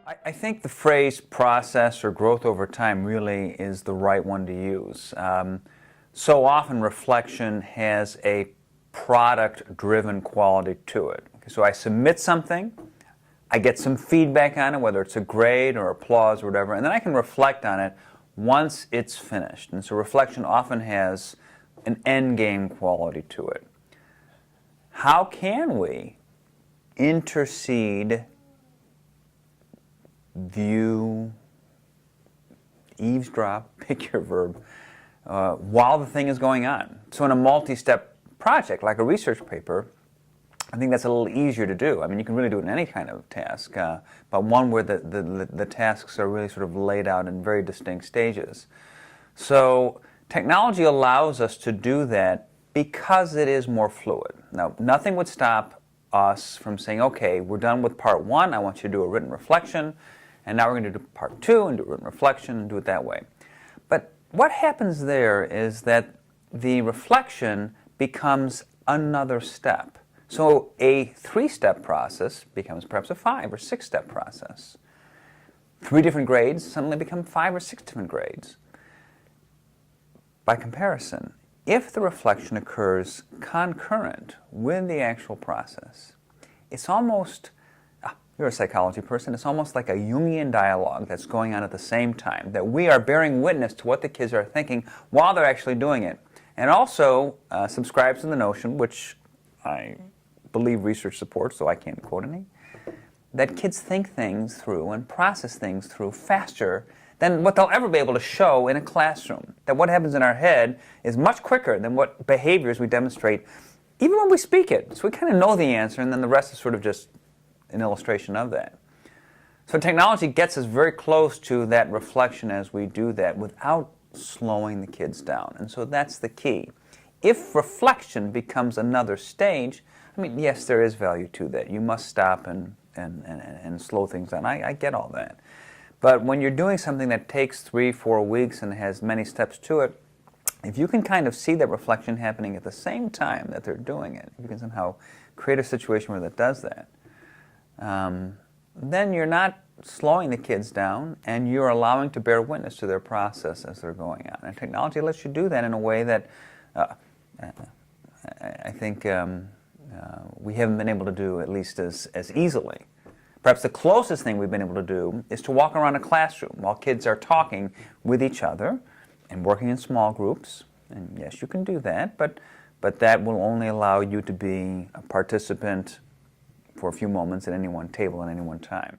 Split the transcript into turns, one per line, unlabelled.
I think the phrase process or growth over time really is the right one to use. So often reflection has a product-driven quality to it. Okay, so I submit something, I get some feedback on it, whether it's a grade or applause or whatever, and then I can reflect on it once it's finished. And so reflection often has an end game quality to it. How can we intercede, view, eavesdrop, pick your verb, while the thing is going on? So in a multi-step project, like a research paper, I think that's a little easier to do. I mean, you can really do it in any kind of task, but one where the tasks are really sort of laid out in very distinct stages. So technology allows us to do that because it is more fluid. Now, nothing would stop us from saying, okay, we're done with part one, I want you to do a written reflection, and now we're going to do part two and do written reflection and do it that way. But what happens there is that the reflection becomes another step. So a three-step process becomes perhaps a 5 or 6-step process. 3 different grades suddenly become 5 or 6 different grades. By comparison, if the reflection occurs concurrent with the actual process, it's almost, you're a psychology person, it's almost like a Jungian dialogue that's going on at the same time, that we are bearing witness to what the kids are thinking while they're actually doing it. And also subscribes to the notion, which I believe research supports, so I can't quote any, that kids think things through and process things through faster than what they'll ever be able to show in a classroom. That what happens in our head is much quicker than what behaviors we demonstrate, even when we speak it. So we kind of know the answer, and then the rest is sort of just an illustration of that. So technology gets us very close to that reflection as we do that without slowing the kids down. And so that's the key. If reflection becomes another stage, I mean, yes, there is value to that. You must stop and slow things down. I get all that. But when you're doing something that takes 3-4 weeks and has many steps to it, if you can kind of see that reflection happening at the same time that they're doing it, if you can somehow create a situation where that does that, then you're not slowing the kids down, and you're allowing to bear witness to their process as they're going on. And technology lets you do that in a way that I think we haven't been able to do, at least as easily. Perhaps the closest thing we've been able to do is to walk around a classroom while kids are talking with each other and working in small groups. And yes, you can do that, but that will only allow you to be a participant for a few moments at any one table at any one time.